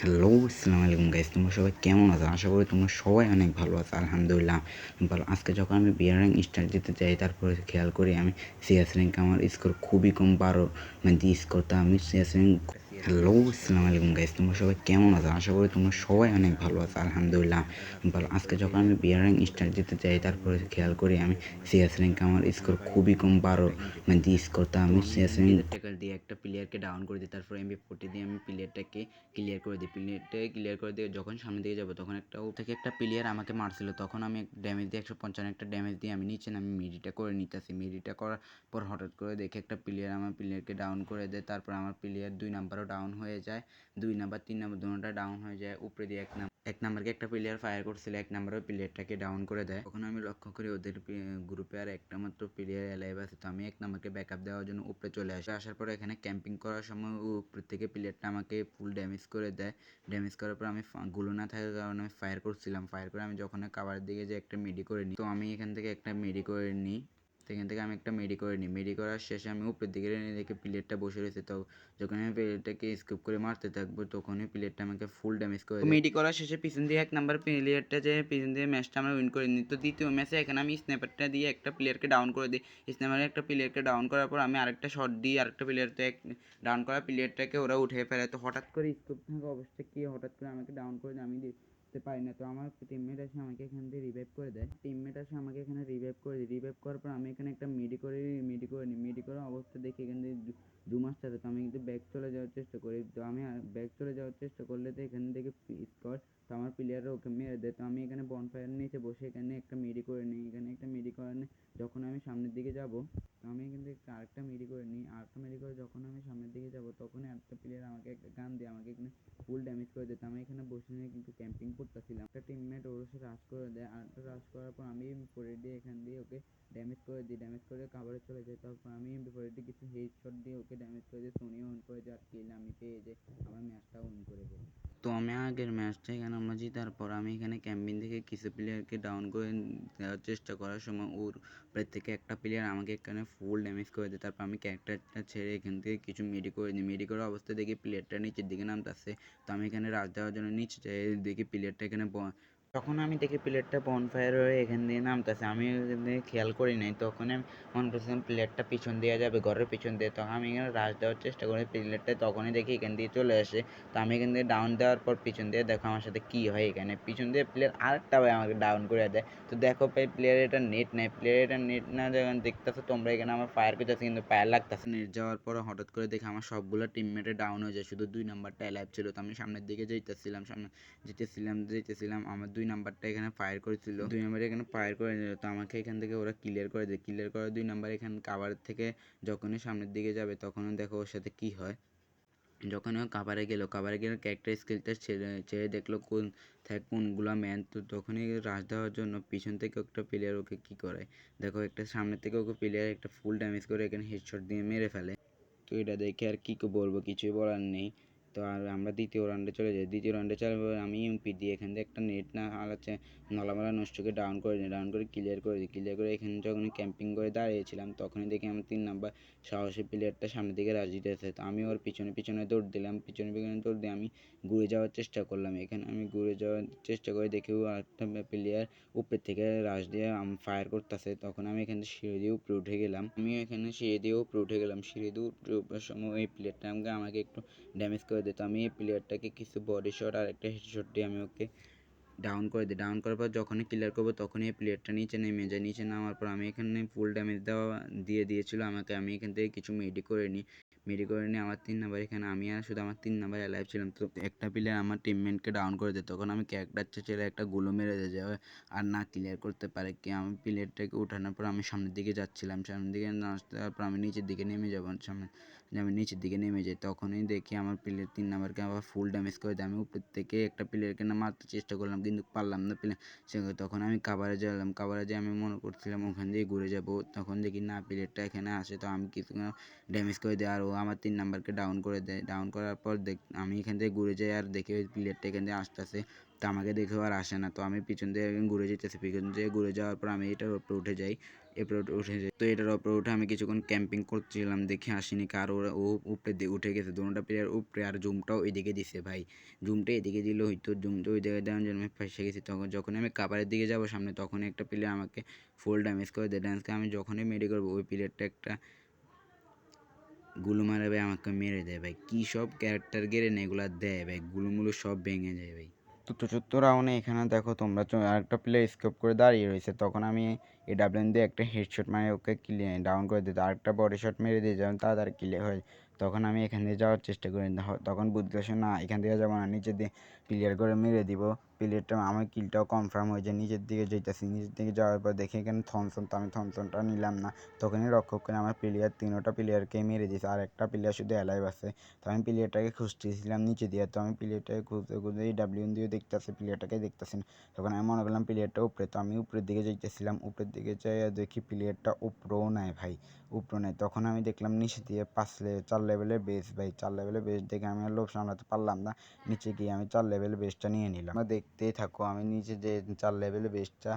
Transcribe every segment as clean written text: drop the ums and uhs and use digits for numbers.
Hello, আসসালামু আলাইকুম guys. তোমরা সবাই কেমন আছো? আশা করি তোমরা সবাই অনেক ভালো আছো। আলহামদুলিল্লাহ আমি ভালো। আজকে যখন আমি বিয়ার র্যাঙ্ক স্টার্ট দিতে যাই, তারপরে খেয়াল করি আমি সিএস র্যাঙ্ক আমার স্কোর খুবই কম, 12 মানে দিয়ে স্কোরটা আমি সিএস র্যাঙ্ক। হ্যালো, আসসালামু আলাইকুম গাইস। তোমরা সবাই কেমন আছো? আশা করি তোমরা সবাই অনেক ভালো আছো। আলহামদুলিল্লাহ আমি ভালো। আজকে যখন আমি বিয়ার র্যাঙ্ক স্টার্ট দিতে যাই, তারপরে খেয়াল করি আমি সিএস র্যাঙ্ক আমার স্কোর খুবই কম, 12 মানে দিয়ে স্কোরটা আমি সিএস র্যাঙ্ক ট্যাকল দিয়ে একটা প্লেয়ারকে ডাউন করে দিই। তারপর এমবি40 দিয়ে আমি প্লেয়ারটাকে ক্লিয়ার করে দিই। প্লেয়ারটাকে ক্লিয়ার করে দিয়ে যখন সামনে দিকে যাবো, তখন একটা ও থেকে একটা প্লেয়ার আমাকে মারছিল। তখন আমি ড্যামেজ দিয়ে 155 একটা ড্যামেজ দিয়ে আমি নিচে নামি মিডিটা করে নিতেছি। মিডিটা করার পর হঠাৎ করে দেখে একটা প্লেয়ার আমার প্লেয়ারকে ডাউন করে দেয়। তারপর আমার প্লেয়ার 2 নাম্বারও ডাউন হয়ে যায়। 2 নাম্বার 3 নাম্বার দুটোটা ডাউন হয়ে যায়। উপরে দিয়ে এক নাম্বারকে একটা প্লেয়ার ফায়ার করছিল, এক নাম্বারও প্লেয়ারটাকে ডাউন করে দেয়। তখন আমি লক্ষ্য করি ওদের গ্রুপে আর একটা মাত্র প্লেয়ার অ্যালাইভ আছে। তো আমি এক নাম্বারকে ব্যাকআপ দেওয়ার জন্য উপরে চলে আসি। আসার পরে এখানে ক্যাম্পিং করার সময় উপর থেকে প্লেয়ারটা আমাকে ফুল ড্যামেজ করে দেয়। ড্যামেজ করার পর আমি গুলো না থাকার কারণে আমি ফায়ার করছিলাম। ফায়ার করে আমি যখন কাভারের দিকে যে একটা মেডি করে নিই, তো আমি এখান থেকে একটা মেডি করে নিই। সেখান থেকে আমি একটা মেডি করে নিই। মেডি করার শেষে আমি উপরের দিকে দেখে প্লেয়ারটা বসে রয়েছে। তো যখন আমি প্লেয়ারটাকে স্কিপ করে মারতে থাকবো, তখনই প্লেয়ারটা আমাকে ফুল ড্যামেজ করে দেয়। মেডি করার শেষে পিছন দিয়ে এক নাম্বার প্লেয়ারটা যে পিছন দিয়ে ম্যাচটা আমরা উইন করে নিই। তো দ্বিতীয় ম্যাচে এখানে আমি স্ন্যাপারটা দিয়ে একটা প্লেয়ারকে ডাউন করে দিই। স্ন্যাপারে একটা প্লেয়ারকে ডাউন করার পর আমি আরেকটা শট দিই। আরেকটা প্লেয়ারকে ডাউন করা প্লেয়ারটাকে ওরা উঠে ফেলে। তো হঠাৎ করে স্কোপ থাকা অবস্থায় কি হঠাৎ করে আমাকে ডাউন করে দেয়, আমি দেখতে পারি না। তো আমার টিমমেট এসে আমাকে এখান থেকে রিভাইভ করে দেয়। টিমমেট এসে আমাকে এখানে রিভাইভ করে দিই। রিভাইভ করার পর আমি এখানে একটা মিডি করে নিই। মিডি করার অবস্থা দেখে এখান থেকে দুমাস থাকে। তো আমি কিন্তু ব্যাক চলে যাওয়ার চেষ্টা করি। তো আমি ব্যাক চলে যাওয়ার চেষ্টা করলে তো এখান থেকে স্কোর, তো আমার প্লেয়াররা ওকে মেরে দেয়। তো আমি এখানে বনফায়ার নিচে বসে এখানে একটা মিডি করে নিই। এখানে একটা মিডি করে নিই। যখন আমি সামনের দিকে যাব, তো আমি কিন্তু আরেকটা মিডি করে নিই। আরেকটা মিডি করে যখন আমি সামনের দিকে যাব, তখনই আরেকটা প্লেয়ার আমাকে একটা গান দিয়ে আমাকে এখানে ফুল ড্যামেজ করে দিত। আমি এখানে বসে নিয়ে কিন্তু ক্যাম্পিং করতেছিলাম। একটা টিমমেট ওর সাথে রাশ করে দেয়। আরেকটা রাশ করার পর আমি পরে দিয়ে এখান দিয়ে ওকে ড্যামেজ করে দিই। ড্যামেজ করে কাভারে চলে যাই। তারপর আমি পরে দিয়ে কিছু হেডশট দিয়ে ওকে ড্যামেজ করে দিই। সোনিও উইন করে যায় আর কিল আমি পেয়ে যাই। আমার ম্যাচটা উইন করে দেয়। তো আমি আগের ম্যাচটা এখানে আমরা জেতার পর আমি এখানে ক্যাম্পিং থেকে কিছু প্লেয়ারকে ডাউন করে দেওয়ার চেষ্টা করার সময় ওর থেকে একটা প্লেয়ার আমাকে এখানে ফুল ড্যামেজ করে দেয়। তারপর আমি ক্যারেক্টারটা ছেড়ে এখান থেকে কিছু মেডি করে নিই। মেডি করার অবস্থায় দেখি প্লেয়ারটা নিচের দিকে নামতেছে। তো আমি এখানে রাশ দেওয়ার জন্য নিচে যাই, দেখি প্লেয়ারটা এখানে তখন আমি দেখি প্লেয়ারটা বনফায়ার হয়ে এখান দিয়ে নামতেছে। আমি এখান থেকে খেয়াল করি নাই। তখন আমি মনে করছিলাম প্লেয়ারটা পিছন দিয়ে যাবে, ঘরের পিছন দিয়ে। তখন আমি এখানে রাশ দেওয়ার চেষ্টা করি। প্লেয়ারটা তখনই দেখি এখান দিয়ে চলে আসে। তো আমি এখান থেকে ডাউন দেওয়ার পর পিছন দিয়ে দেখো আমার সাথে কী হয়। এখানে পিছন দিয়ে প্লেয়ার আরেকটা ভাই আমাকে ডাউন করে দেয়। তো দেখো ভাই প্লেয়ার এটা নেট নেয়। প্লেয়ার এটা নেট না যখন দেখতেছো তোমরা, এখানে আমার ফায়ার করতেছে কিন্তু ফায়ার লাগতেছে। নেট যাওয়ার পর হঠাৎ করে দেখে আমার সবগুলো টিমমেটে ডাউন হয়ে যায়, শুধু 2 নাম্বারটা অ্যালাইভ ছিল। তো আমি সামনের দিকে যেতেছিলাম আমার 2 নাম্বারটা এখানে ফায়ার করেছিল। 2 নাম্বারে এখানে ফায়ার করে নিল। তো আমাকে এখান থেকে ওরা ক্লিয়ার করে দেয়। ক্লিয়ার করে 2 নাম্বার এখানে কাভার থেকে যখনই সামনের দিকে যাবে, তখনও দেখো ওর সাথে কী হয়। যখন ও কাভারে গেল ক্যারেক্টার স্কিলটা ছেড়ে দেখলো কোনগুলো ম্যান। তো তখনই রাশ দেওয়ার জন্য পিছন থেকে একটা প্লেয়ার ওকে কী করে, দেখো একটা সামনের থেকে ওকে প্লেয়ার একটা ফুল ড্যামেজ করে এখানে হেডশট দিয়ে মেরে ফেলে। তো এটা দেখে আর কী বলবো, কিছুই বলার নেই। তো আর আমরা দ্বিতীয় রাউন্ডে চলে যাই। দ্বিতীয় রাউন্ডে চলে আমি এমপি দিয়ে এখান থেকে একটা নেট না হারাচ্ছে নলামালা নষ্টকে ডাউন করে দিই। ডাউন করে ক্লিয়ার করে দিই। ক্লিয়ার করে এখানে যখন ক্যাম্পিং করে দাঁড়িয়েছিলাম, তখনই দেখি আমার 3 নাম্বার সাহসী প্লেয়ারটা সামনের দিকে রাশ দিতেছে। তো আমি ওর পিছনে দৌড় দিলাম। পিছনে দৌড় দিয়ে আমি ঘুরে যাওয়ার চেষ্টা করলাম। এখানে আমি ঘুরে যাওয়ার চেষ্টা করে দেখি আরেকটা প্লেয়ার উপর থেকে রাশ দিয়ে ফায়ার করতেছে। তখন আমি এখানে সিঁড়ি দিয়ে উপরে উঠে গেলাম। সিঁড়ি দিয়ে উপরে ওঠার সময় এই প্লেয়ারটা আমাকে একটু ড্যামেজ করে দিত। আমি এই প্লেয়ারটাকে কিছু বডি শট আর একটা হেডশট দিয়ে আমি ওকে ডাউন করে দিই। ডাউন করার পর যখনই ক্লিয়ার করবো, তখনই এই প্লেয়ারটা নিচে নেমে যায়। নিচে নামার পর আমি এখানে ফুল ড্যামেজ দিয়েছিল আমাকে। আমি এখান থেকে কিছু মেডি করে নিয়ে আমার 3 নাম্বার এখানে আমি আর শুধু আমার 3 নাম্বার অ্যালাইভ ছিলাম। তো একটা প্লেয়ার আমার টিমমেটকে ডাউন করে দেয়। তখন আমি ক্যারেক্টার ছেড়ে একটা গুলো মেরে দেয় আর না ক্লিয়ার করতে পারে কি। আমি প্লেয়ারটাকে উঠানোর পর আমি সামনের দিকে যাচ্ছিলাম। সামনের দিকে আসতে পর আমি নিচের দিকে নেমে যাবো। আমি নিচের দিকে নেমে যাই। তখনই দেখি আমার প্লেয়ার 3 নাম্বারকে আবার ফুল ড্যামেজ করে দেয়। আমি উপর থেকে একটা প্লেয়ারকে না মারতে চেষ্টা করলাম কিন্তু পারলাম না। তখন আমি কাভারে যেয়ে আমি মনে করছিলাম ওখান দিয়ে ঘুরে যাব। তখন দেখি না প্লেয়ারটা এখানে আসে। তো আমি কিছু ড্যামেজ করে দেয় আর ও আমার 3 নাম্বারকে ডাউন করে দেয়। ডাউন করার পর আমি এখান থেকে ঘুরে যাই আর দেখি ওই প্লেয়ারটা এখান থেকে আসতেছে। তো আমাকে দেখেও আর আসে না। তো আমি পিছন দিয়ে ঘুরে যেতেছি, পিছন দিয়ে ঘুরে যাওয়ার পর আমি এটার উপরে উঠে যাই, তো এটার উপরে উঠে আমি কিছুক্ষণ ক্যাম্পিং করছিলাম, দেখে আসিনি কার ওরা ও উপরে দিয়ে উঠে গেছে, দুটা প্লেয়ার উপরে, আর জুমটাও এদিকে দিছে ভাই। জুমটা এদিকে দিলে হয়তো, জুমটা ওই জায়গায় দেওয়ার জন্য আমি ফেসে গেছি। যখন আমি কাভারের দিকে যাবো সামনে, তখন একটা প্লেয়ার আমাকে ফুল ড্যামেজ করে দেয়। ড্যামেজকে আমি যখনই মেডি করবো, ওই প্লেয়ারটা একটা গুলো মারে ভাই, আমাকে মেরে দেয় ভাই। কী সব ক্যারেক্টার গেড়ে না এগুলো দেয় ভাই, গুলোমুলো সব ভেঙে যায় ভাই। তো চতুর্থ রাউন্ডে এখানে দেখো তোমরা, আরেকটা প্লেয়ার স্কেপ করে দাঁড়িয়ে রয়েছে, তখন আমি এই ডাবলেন দিয়ে একটা হেডশট মারে ওকে ডাউন করে দিতে, আরেকটা বডি শট মেরে দিয়ে যেমন তাড়াতাড়ি ক্লিয়ার হয়। তখন আমি এখান দিয়ে যাওয়ার চেষ্টা করি, তখন বুঝতে পারছি না এখান থেকে যাবো না, নিচে দিয়ে ক্লিয়ার করে মেরে দিব। প্লেয়ারটা আমার কিলটাও কনফার্ম হয়ে যায়, নিচের দিকে যেতেছি, নিচের দিকে যাওয়ার পর দেখি এখানে থমসন, তো আমি থমসনটা নিলাম না। তখনই রক্ষক করে আমার তিনোটা প্লেয়ারকে মেরে দিয়েছে, আর একটা প্লেয়ার শুধু অ্যালাইভ আছে। তো আমি প্লেয়ারটাকে খুঁজতেছিলাম নিচে দিয়ে, তো আমি প্লেয়ারটাকে খুঁজতে খুঁজতে এই ডাব্লিউন দিয়ে দেখতেছি, প্লেয়ারটাকে দেখতেছি না। তখন আমি মনে করলাম প্লেয়ারটা উপরে, তো আমি উপরের দিকে যাইতেছিলাম, উপরের দিকে যাই দেখি প্লেয়ারটা উপরেও নেয় ভাই, উপরেও নেয়। তখন আমি দেখলাম নিচে দিয়ে 4 লেভেলের বেস ভাই, 4 লেভেলের বেস দেখে আমি আর লোভ সামলাতে পারলাম না, নিচে গিয়ে আমি 4 লেভেলের বেসটা নিয়ে নিলাম। দেখতেই থাকো, আমি নিচে যে 4 লেভেলের বেসটা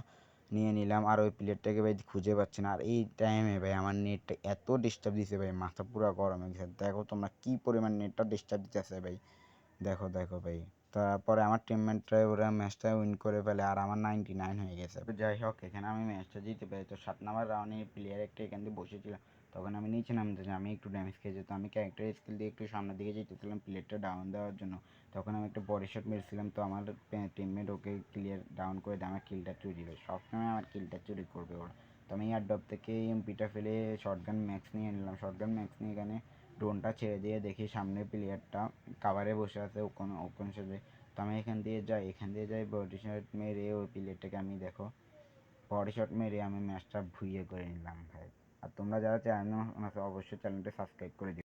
নিয়ে নিলাম, আর ওই প্লেয়ারটাকে ভাই খুঁজে পাচ্ছি না। আর এই টাইমে ভাই আমার নেটটা এত ডিস্টার্ব দিছে ভাই, মাথা পুরো গরম হয়ে গেছে। দেখো তোমরা কী পরিমাণ নেটটা ডিস্টার্ব দিতেছে ভাই, দেখো দেখো ভাই। তারপরে আমার টিমমেটরা ওরা ম্যাচটা উইন করে ফেলে, আর আমার 99 হয়ে গেছে। যাই হোক, এখানে আমি ম্যাচটা জিতে পারি। তো 7 নাম্বার রাউন্ডে প্লেয়ার একটা এখান দিয়ে বসেছিল, তখন আমি নিচে নামতে চাই, আমি একটু ড্যামেজ খেয়ে যেত, আমি ক্যারেক্টার স্কিল দিয়ে একটু সামনের দিকে যেতেছিলাম প্লেয়ারটা ডাউন দেওয়ার জন্য। তখন আমি একটা বডি শট মেরেছিলাম, তো আমার টিমমেট ওকে ক্লিয়ার ডাউন করে দেয়, আমার কিলটা চুরি হয়, সবসময় আমার কিলটা চুরি করবে ওরা। তো আমি এয়ারড্রপ থেকে এমপিটা ফেলে শটগান ম্যাক্স নিয়ে নিলাম, শটগান ম্যাক্স নিয়ে এখানে ড্রোনটা ছেড়ে দিয়ে দেখি সামনে প্লেয়ারটা কাভারে বসে আছে, ওখানে সাথে। তো আমি এখান দিয়ে যাই বডি শট মেরে ওই প্লেয়ারটাকে আমি দেখো বডি শট মেরে আমি ম্যাচটা ভুইয়ে করে নিলাম ভাই। আর তোমরা যারা চ্যানেল অবশ্যই চ্যানেলটা সাবস্ক্রাইব করে দিও।